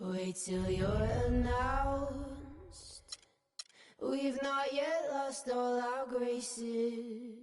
Wait till you're announced. We've not yet lost all our graces.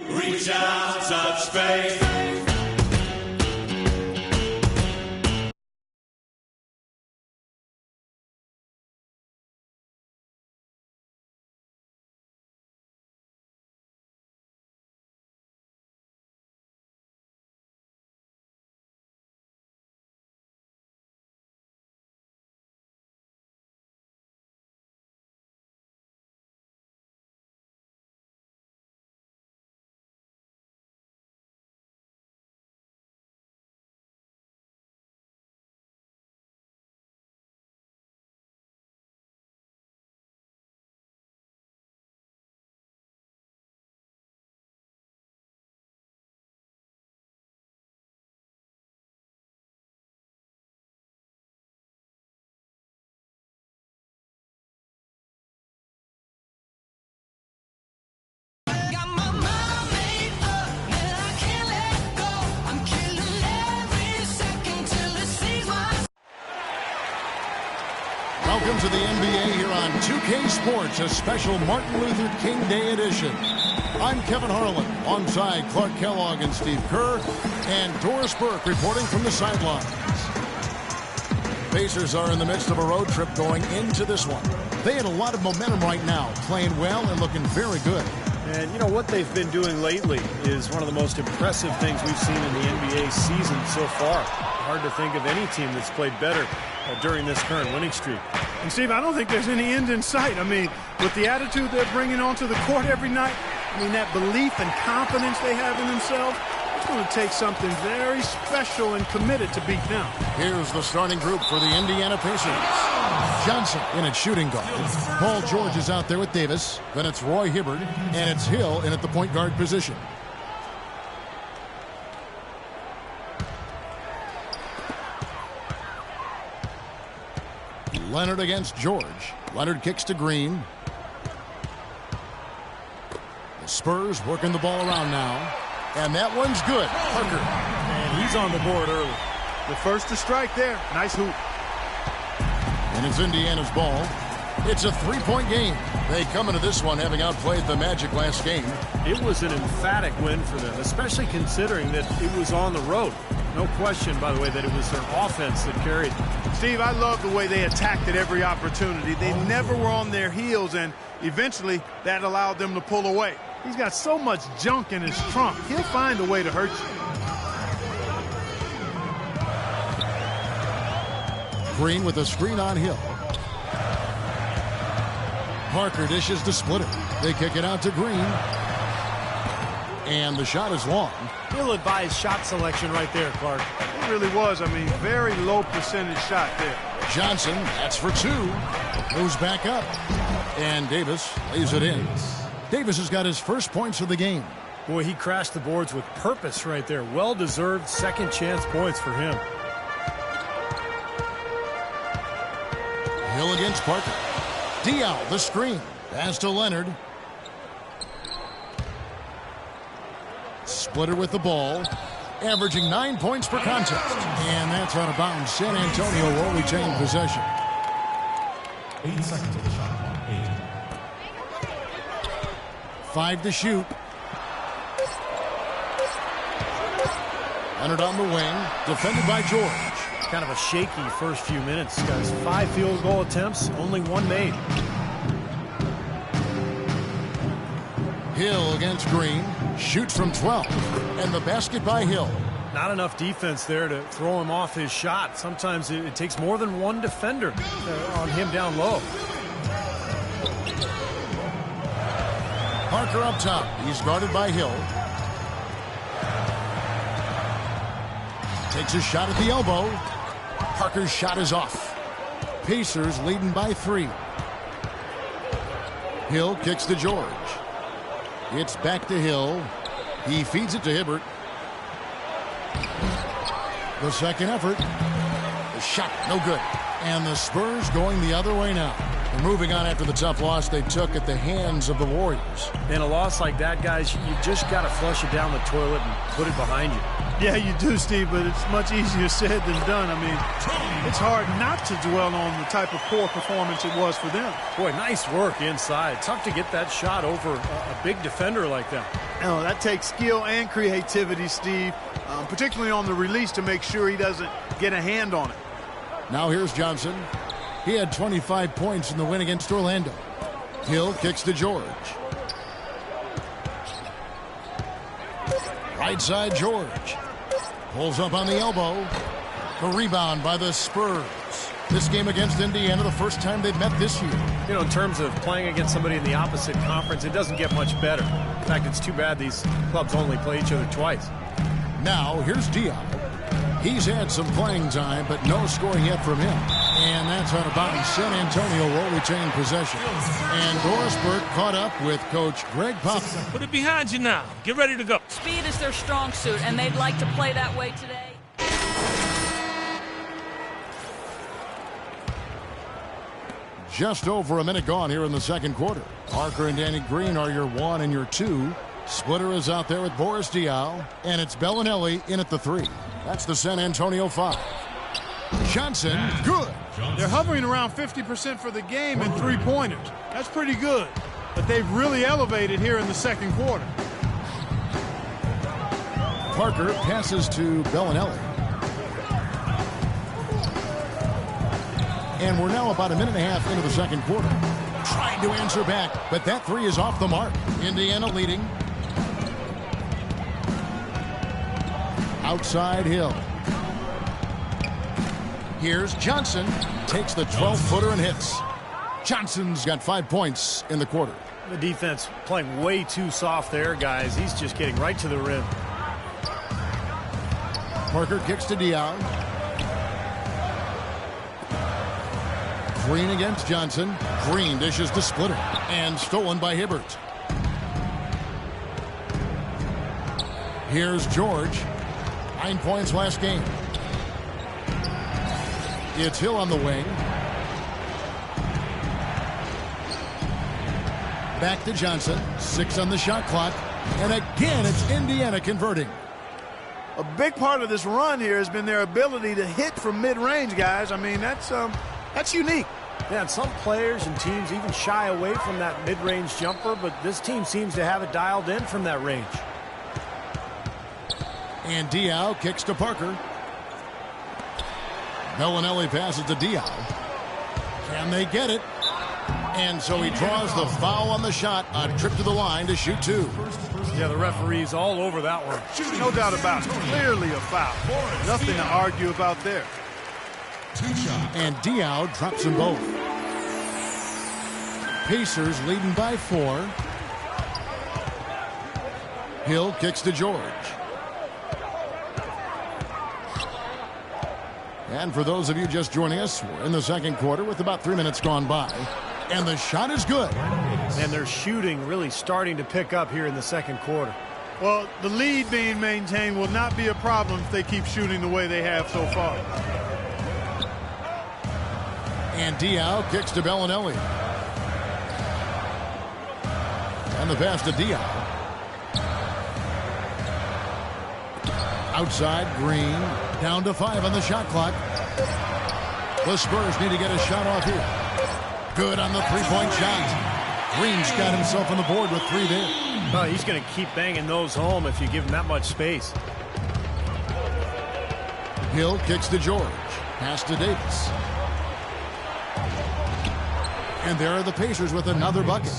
Reach out, touch faith. Welcome to the NBA here on 2K Sports, a special Martin Luther King Day edition. I'm Kevin Harlan, alongside Clark Kellogg and Steve Kerr, and Doris Burke reporting from the sidelines. Pacers are in the midst of a road trip going into this one. They had a lot of momentum right now, playing well and looking very good. And you know what they've been doing lately is one of the most impressive things we've seen in the NBA season so far. Hard to think of any team that's played better during this current winning streak. And Steve, I don't think there's any end in sight. I mean, with the attitude they're bringing onto the court every night, I mean, that belief and confidence they have in themselves, it's going to take something very special and committed to beat them. Here's the starting group for the Indiana Pacers. Johnson in at shooting guard. Paul George is out there with Davis. Then it's Roy Hibbert, and it's Hill in at the point guard position. Leonard against George. Leonard kicks to Green. The Spurs working the ball around now. And that one's good. Parker. And he's on the board early. The first to strike there. Nice hoop. And it's Indiana's ball. It's a three-point game. They come into this one having outplayed the Magic last game. It was an emphatic win for them, especially considering that it was on the road. No question, by the way, that it was their offense that carried. Steve, I love the way they attacked at every opportunity. They never were on their heels, and eventually that allowed them to pull away. He's got so much junk in his trunk. He'll find a way to hurt you. Green with a screen on Hill. Parker dishes to Splitter. They kick it out to Green. And the shot is long. Ill-advised shot selection right there, Clark. It really was. I mean, very low percentage shot there. Johnson, that's for two. Moves back up. And Davis lays it in. Davis has got his first points of the game. Boy, he crashed the boards with purpose right there. Well-deserved second chance points for him. Hill against Parker. Diaw, the screen. Pass to Leonard. Splitter with the ball. Averaging 9 points per contest. And that's out of bounds. San Antonio will retain possession. 8 seconds of the shot. 8. 5 to shoot. Leonard on the wing. Defended by George. Kind of a shaky first few minutes, guys. 5 field goal attempts, only 1 made. Hill against Green. Shoots from 12. And the basket by Hill. Not enough defense there to throw him off his shot. Sometimes it takes more than one defender on him down low. Parker up top. He's guarded by Hill. Takes a shot at the elbow. Parker's shot is off. Pacers leading by 3. Hill kicks to George. It's back to Hill. He feeds it to Hibbert. The second effort. The shot, no good. And the Spurs going the other way now. They're moving on after the tough loss they took at the hands of the Warriors. In a loss like that, guys, you just got to flush it down the toilet and put it behind you. Yeah, you do, Steve, but it's much easier said than done. I mean, it's hard not to dwell on the type of poor performance it was for them. Boy, nice work inside. Tough to get that shot over a big defender like that. Oh, that takes skill and creativity, Steve, particularly on the release to make sure he doesn't get a hand on it. Now here's Johnson. He had 25 points in the win against Orlando. Hill kicks to George. Right side, George. Pulls up on the elbow. The rebound by the Spurs. This game against Indiana, the first time they've met this year. You know, in terms of playing against somebody in the opposite conference, it doesn't get much better. In fact, it's too bad these clubs only play each other twice. Now, here's Diallo. He's had some playing time, but no scoring yet from him. And that's on about San Antonio will retain possession. And Doris Burke caught up with Coach Greg Popovich. Put it behind you now. Get ready to go. Speed is their strong suit, and they'd like to play that way today. Just over a minute gone here in the second quarter. Parker and Danny Green are your 1 and your 2. Splitter is out there with Boris Diaw, and it's Bellinelli in at the 3. That's the San Antonio 5. Johnson, good. They're hovering around 50% for the game in three-pointers. That's pretty good, but they've really elevated here in the second quarter. Parker passes to Bellinelli. And we're now about a minute and a half into the second quarter. Trying to answer back, but that 3 is off the mark. Indiana leading. Outside Hill. Here's Johnson. Takes the 12-footer and hits. Johnson's got 5 points in the quarter. The defense playing way too soft there, guys. He's just getting right to the rim. Parker kicks to Dion. Green against Johnson. Green dishes to Splitter. And stolen by Hibbert. Here's George. 9 points last game. It's Hill on the wing. Back to Johnson. 6 on the shot clock. And again, it's Indiana converting. A big part of this run here has been their ability to hit from mid-range, guys. I mean, that's unique. Yeah, and some players and teams even shy away from that mid-range jumper, but this team seems to have it dialed in from that range. And Diaw kicks to Parker. Bellinelli passes to Diaw. Can they get it? And so he draws the foul on the shot. A trip to the line to shoot 2. Yeah, the referee's all over that one. No doubt about it. Clearly a foul. Nothing to argue about there. And Diaw drops them both. Pacers leading by 4. Hill kicks to George. And for those of you just joining us, we're in the second quarter with about 3 minutes gone by. And the shot is good. And their shooting really starting to pick up here in the second quarter. Well, the lead being maintained will not be a problem if they keep shooting the way they have so far. And Diaw kicks to Bellinelli. And the pass to Diaw. Outside, Green. Down to 5 on the shot clock. The Spurs need to get a shot off here. Good on the three-point shot. Green's got himself on the board with 3 there. Oh, he's going to keep banging those home if you give him that much space. Hill kicks to George. Pass to Davis. And there are the Pacers with another bucket.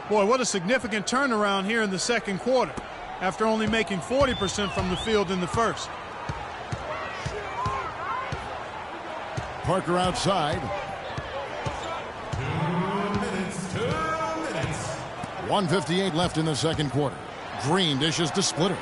Boy, what a significant turnaround here in the second quarter after only making 40% from the field in the first. Parker outside. 1:58 left in the second quarter. Green dishes to Splitter.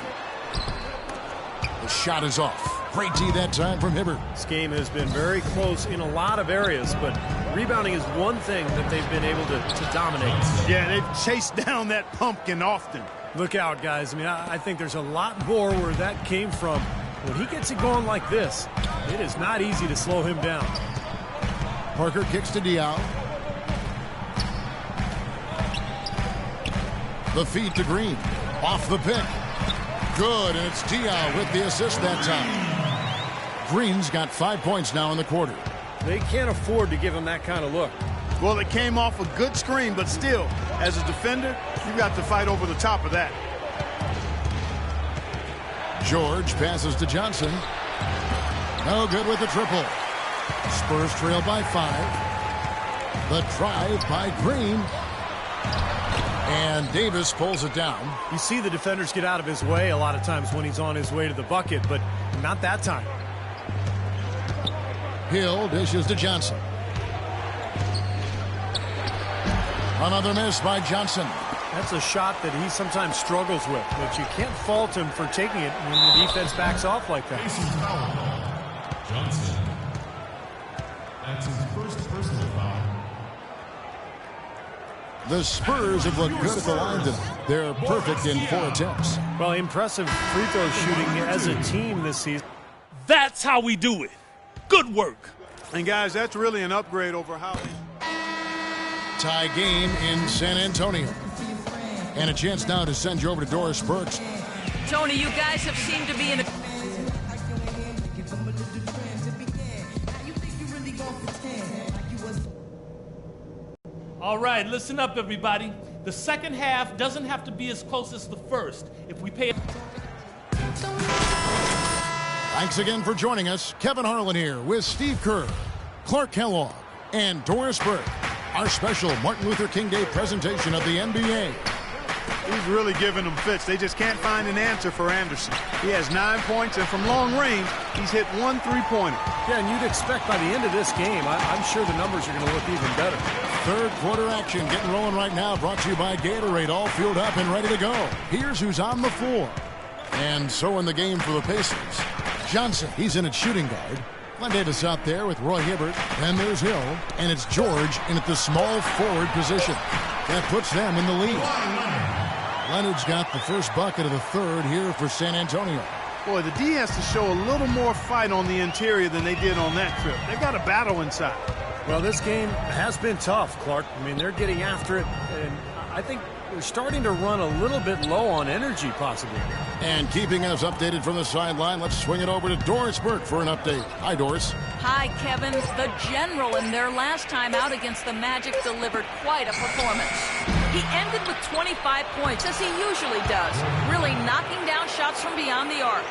The shot is off. Great D that time from Hibbert. This game has been very close in a lot of areas, but rebounding is one thing that they've been able to dominate. Yeah, they've chased down that pumpkin often. Look out, guys. I mean, I think there's a lot more where that came from. When he gets it going like this, it is not easy to slow him down. Parker kicks to Diaw. The feed to Green. Off the pick. Good, and it's Diaw with the assist that time. Green's got 5 points now in the quarter. They can't afford to give him that kind of look. Well, it came off a good screen, but still, as a defender, you got to fight over the top of that. George passes to Johnson. No good with the triple. Spurs trail by 5. The drive by Green. And Davis pulls it down. You see the defenders get out of his way a lot of times when he's on his way to the bucket, but not that time. Hill dishes to Johnson. Another miss by Johnson. That's a shot that he sometimes struggles with, but you can't fault him for taking it when the defense backs off like that. Johnson. That's his first personal foul. The Spurs have looked good at the line tonight. They're perfect in 4 attempts. Well, impressive free throw shooting as a team this season. That's how we do it. Good work. And, guys, that's really an upgrade over how... Tie game in San Antonio. And a chance now to send you over to Doris Burks. Tony, you guys have seemed to be in a... All right, listen up, everybody. The second half doesn't have to be as close as the first if we pay... Thanks again for joining us. Kevin Harlan here with Steve Kerr, Clark Kellogg, and Doris Burke. Our special Martin Luther King Day presentation of the NBA. He's really giving them fits. They just can't find an answer for Anderson. He has 9 points, and from long range, he's hit 1 3-pointer. Yeah, and you'd expect by the end of this game, I'm sure the numbers are going to look even better. Third quarter action getting rolling right now, brought to you by Gatorade, all fueled up and ready to go. Here's who's on the floor. And so in the game for the Pacers, Johnson, he's in at shooting guard. Glenn Davis out there with Roy Hibbert. Then there's Hill, and it's George in at the small forward position. That puts them in the lead. Leonard's got the first bucket of the third here for San Antonio. Boy, the D has to show a little more fight on the interior than they did on that trip. They've got a battle inside. Well, this game has been tough, Clark. I mean, they're getting after it, and I think they're starting to run a little bit low on energy, possibly. And keeping us updated from the sideline, let's swing it over to Doris Burke for an update. Hi, Doris. Hi, Kevin. The General in their last time out against the Magic delivered quite a performance. He ended with 25 points, as he usually does, really knocking down shots from beyond the arc.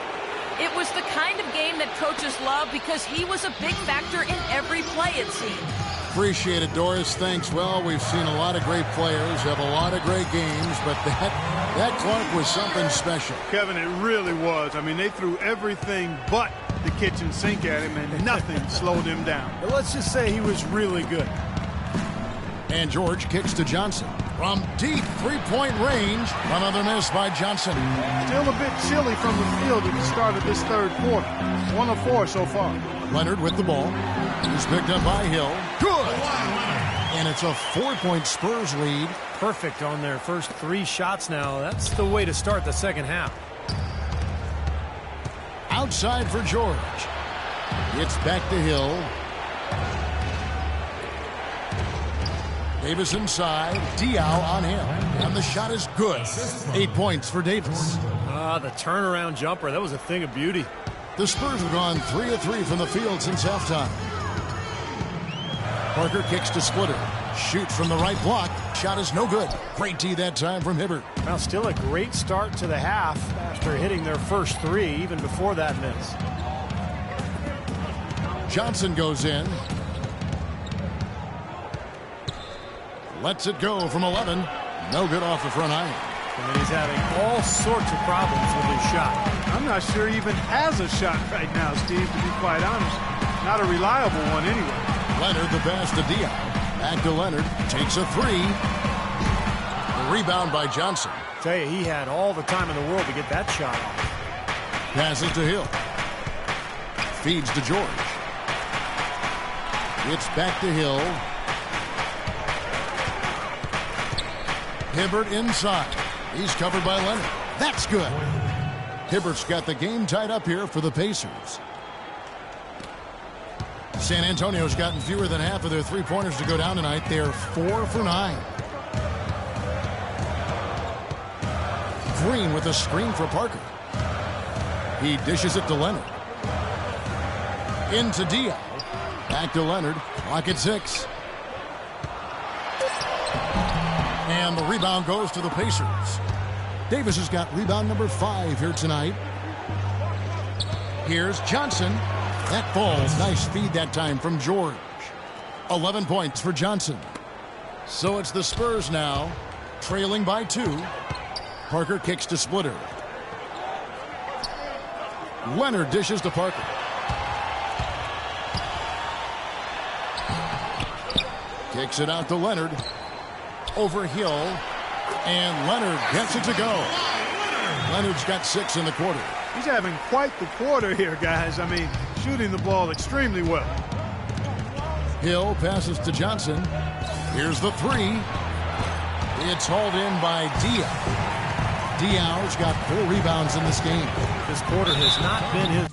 It was the kind of game that coaches love because he was a big factor in every play, it seemed. Appreciate it, Doris. Thanks. Well, we've seen a lot of great players, have a lot of great games, but that Clark was something special. Kevin, it really was. I mean, they threw everything but the kitchen sink at him, and nothing slowed him down. But let's just say he was really good. And George kicks to Johnson. From deep three-point range, another miss by Johnson. Still a bit chilly from the field at the start of this third quarter. 1 of 4 so far. Leonard with the ball. He's picked up by Hill. Good! And it's a 4-point Spurs lead. Perfect on their first 3 shots now. That's the way to start the second half. Outside for George. It's back to Hill. Davis inside. Diaw on him. And the shot is good. 8 points for Davis. The turnaround jumper. That was a thing of beauty. The Spurs have gone 3 of 3 from the field since halftime. Parker kicks to Splitter. Shoots from the right block. Shot is no good. Great D that time from Hibbert. Well, still a great start to the half after hitting their first 3, even before that miss. Johnson goes in. Lets it go from 11. No good off the front iron. I mean, he's having all sorts of problems with his shot. I'm not sure he even has a shot right now, Steve, to be quite honest. Not a reliable one anyway. Leonard the pass to Diaw. Back to Leonard. Takes a 3. The rebound by Johnson. Tell you, he had all the time in the world to get that shot off. Passes to Hill. Feeds to George. It's back to Hill. Hibbert inside. He's covered by Leonard. That's good. Hibbert's got the game tied up here for the Pacers. San Antonio's gotten fewer than half of their three-pointers to go down tonight. They're 4 for 9. Green with a screen for Parker. He dishes it to Leonard. Into Diaw. Back to Leonard. Clock at 6. And the rebound goes to the Pacers. Davis has got rebound number 5 here tonight. Here's Johnson. That falls. Nice feed that time from George. 11 points for Johnson. So it's the Spurs now, trailing by 2. Parker kicks to Splitter. Leonard dishes to Parker. Kicks it out to Leonard. Over Hill. And Leonard gets it to go. Leonard's got 6 in the quarter. He's having quite the quarter here, guys. I mean, shooting the ball extremely well. Hill passes to Johnson. Here's the 3. It's hauled in by Diaw. Diaw's got 4 rebounds in this game. This quarter has not been his